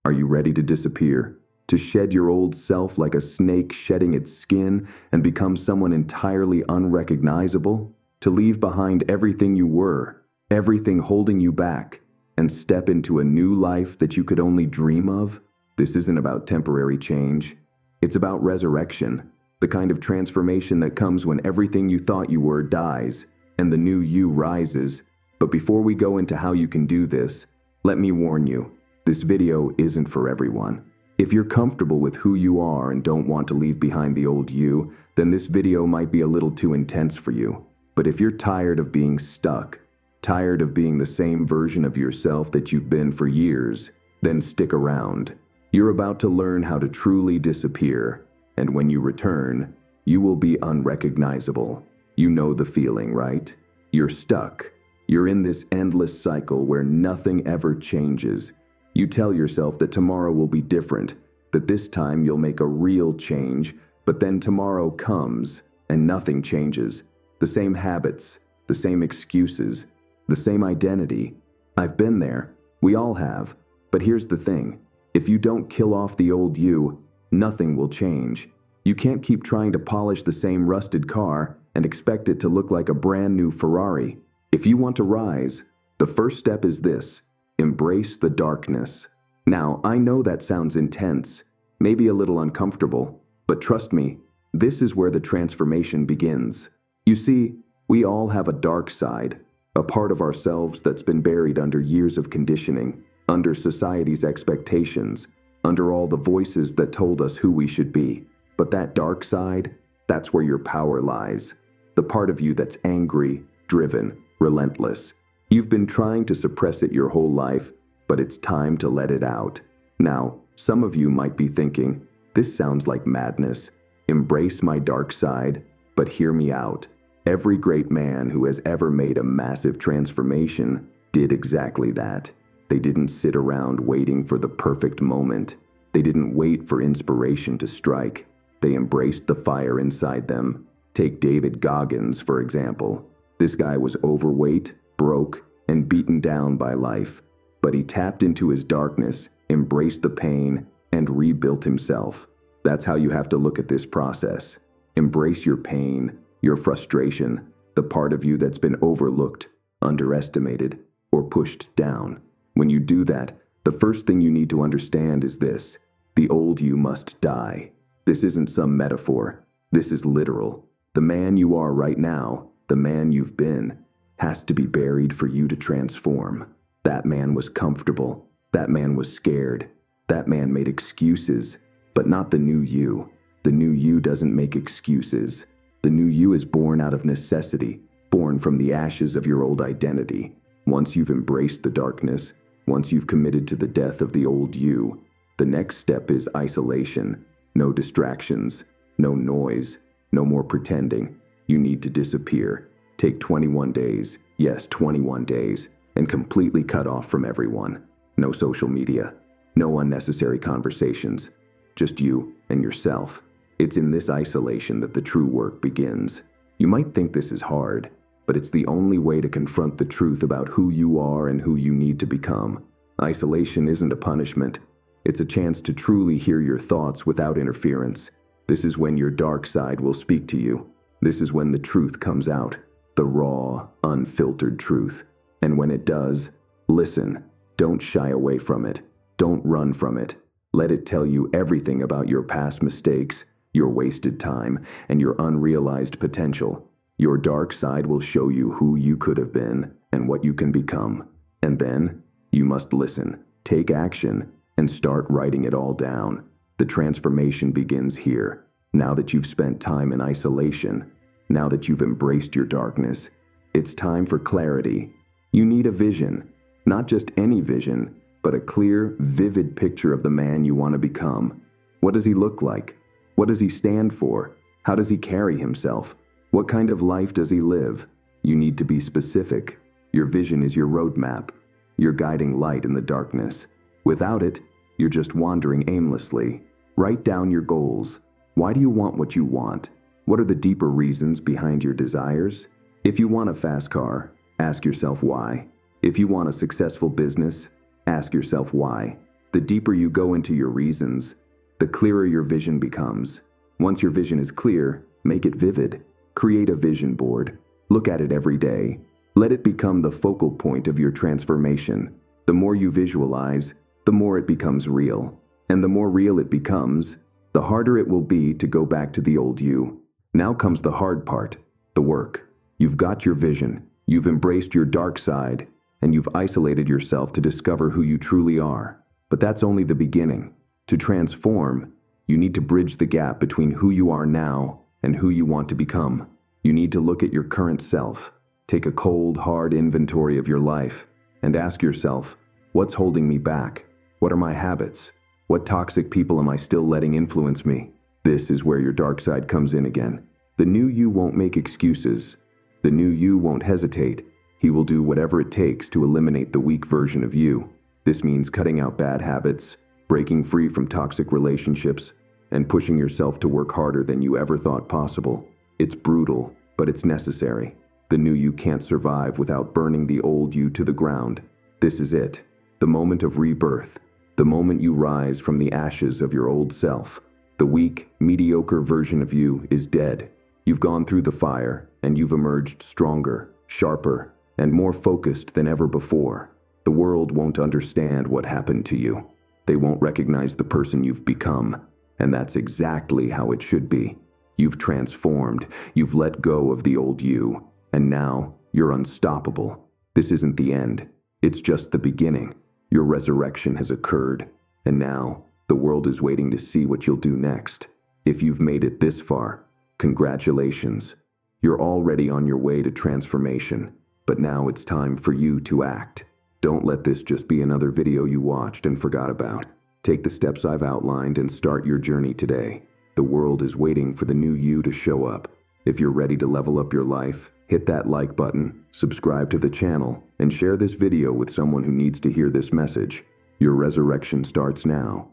Are you ready to disappear? To shed your old self like a snake shedding its skin and become someone entirely unrecognizable? To leave behind everything you were, everything holding you back, and step into a new life that you could only dream of? This isn't about temporary change. It's about resurrection, the kind of transformation that comes when everything you thought you were dies and the new you rises. But before we go into how you can do this, let me warn you, this video isn't for everyone. If you're comfortable with who you are and don't want to leave behind the old you, then this video might be a little too intense for you. But if you're tired of being stuck, tired of being the same version of yourself that you've been for years, then stick around. You're about to learn how to truly disappear, and when you return, you will be unrecognizable. You know the feeling, right? You're stuck. You're in this endless cycle where nothing ever changes. You tell yourself that tomorrow will be different, that this time you'll make a real change, but then tomorrow comes and nothing changes. The same habits, the same excuses, the same identity. I've been there. We all have. But here's the thing. If you don't kill off the old you, nothing will change. You can't keep trying to polish the same rusted car and expect it to look like a brand new Ferrari. If you want to rise, the first step is this: embrace the darkness. Now, I know that sounds intense, maybe a little uncomfortable, but trust me, this is where the transformation begins. You see, we all have a dark side, a part of ourselves that's been buried under years of conditioning, under society's expectations, under all the voices that told us who we should be. But that dark side, that's where your power lies. The part of you that's angry, driven, relentless. You've been trying to suppress it your whole life, but it's time to let it out. Now, some of you might be thinking, this sounds like madness. Embrace my dark side, but hear me out. Every great man who has ever made a massive transformation did exactly that. They didn't sit around waiting for the perfect moment. They didn't wait for inspiration to strike. They embraced the fire inside them. Take David Goggins, for example. This guy was overweight, broke, and beaten down by life. But he tapped into his darkness, embraced the pain, and rebuilt himself. That's how you have to look at this process. Embrace your pain, your frustration, the part of you that's been overlooked, underestimated, or pushed down. When you do that, the first thing you need to understand is this: the old you must die. This isn't some metaphor. This is literal. The man you are right now, the man you've been, has to be buried for you to transform. That man was comfortable. That man was scared. That man made excuses, but not the new you. The new you doesn't make excuses. The new you is born out of necessity, born from the ashes of your old identity. Once you've embraced the darkness, once you've committed to the death of the old you, the next step is isolation. No distractions, no noise, no more pretending. You need to disappear. Take 21 days, yes, 21 days, and completely cut off from everyone. No social media, no unnecessary conversations, just you and yourself. It's in this isolation that the true work begins. You might think this is hard, but it's the only way to confront the truth about who you are and who you need to become. Isolation isn't a punishment. It's a chance to truly hear your thoughts without interference. This is when your dark side will speak to you. This is when the truth comes out, the raw, unfiltered truth. And when it does, listen. Don't shy away from it. Don't run from it. Let it tell you everything about your past mistakes, your wasted time, and your unrealized potential. Your dark side will show you who you could have been and what you can become. And then, you must listen, take action, and start writing it all down. The transformation begins here. Now that you've spent time in isolation, now that you've embraced your darkness, it's time for clarity. You need a vision, not just any vision, but a clear, vivid picture of the man you want to become. What does he look like? What does he stand for? How does he carry himself? What kind of life does he live? You need to be specific. Your vision is your roadmap, your guiding light in the darkness. Without it, you're just wandering aimlessly. Write down your goals. Why do you want what you want? What are the deeper reasons behind your desires? If you want a fast car, ask yourself why. If you want a successful business, ask yourself why. The deeper you go into your reasons, the clearer your vision becomes. Once your vision is clear, make it vivid. Create a vision board. Look at it every day. Let it become the focal point of your transformation. The more you visualize, the more it becomes real. And the more real it becomes, the harder it will be to go back to the old you. Now comes the hard part, the work. You've got your vision, you've embraced your dark side, and you've isolated yourself to discover who you truly are. But that's only the beginning. To transform, you need to bridge the gap between who you are now and who you want to become. You need to look at your current self, take a cold, hard inventory of your life, and ask yourself, what's holding me back? What are my habits? What toxic people am I still letting influence me? This is where your dark side comes in again. The new you won't make excuses. The new you won't hesitate. He will do whatever it takes to eliminate the weak version of you. This means cutting out bad habits, breaking free from toxic relationships, and pushing yourself to work harder than you ever thought possible. It's brutal, but it's necessary. The new you can't survive without burning the old you to the ground. This is it, the moment of rebirth, the moment you rise from the ashes of your old self. The weak, mediocre version of you is dead. You've gone through the fire, and you've emerged stronger, sharper, and more focused than ever before. The world won't understand what happened to you. They won't recognize the person you've become, and that's exactly how it should be. You've transformed, you've let go of the old you, and now you're unstoppable. This isn't the end, it's just the beginning. Your resurrection has occurred, and now the world is waiting to see what you'll do next. If you've made it this far, congratulations. You're already on your way to transformation, but now it's time for you to act. Don't let this just be another video you watched and forgot about. Take the steps I've outlined and start your journey today. The world is waiting for the new you to show up. If you're ready to level up your life, hit that like button, subscribe to the channel, and share this video with someone who needs to hear this message. Your resurrection starts now.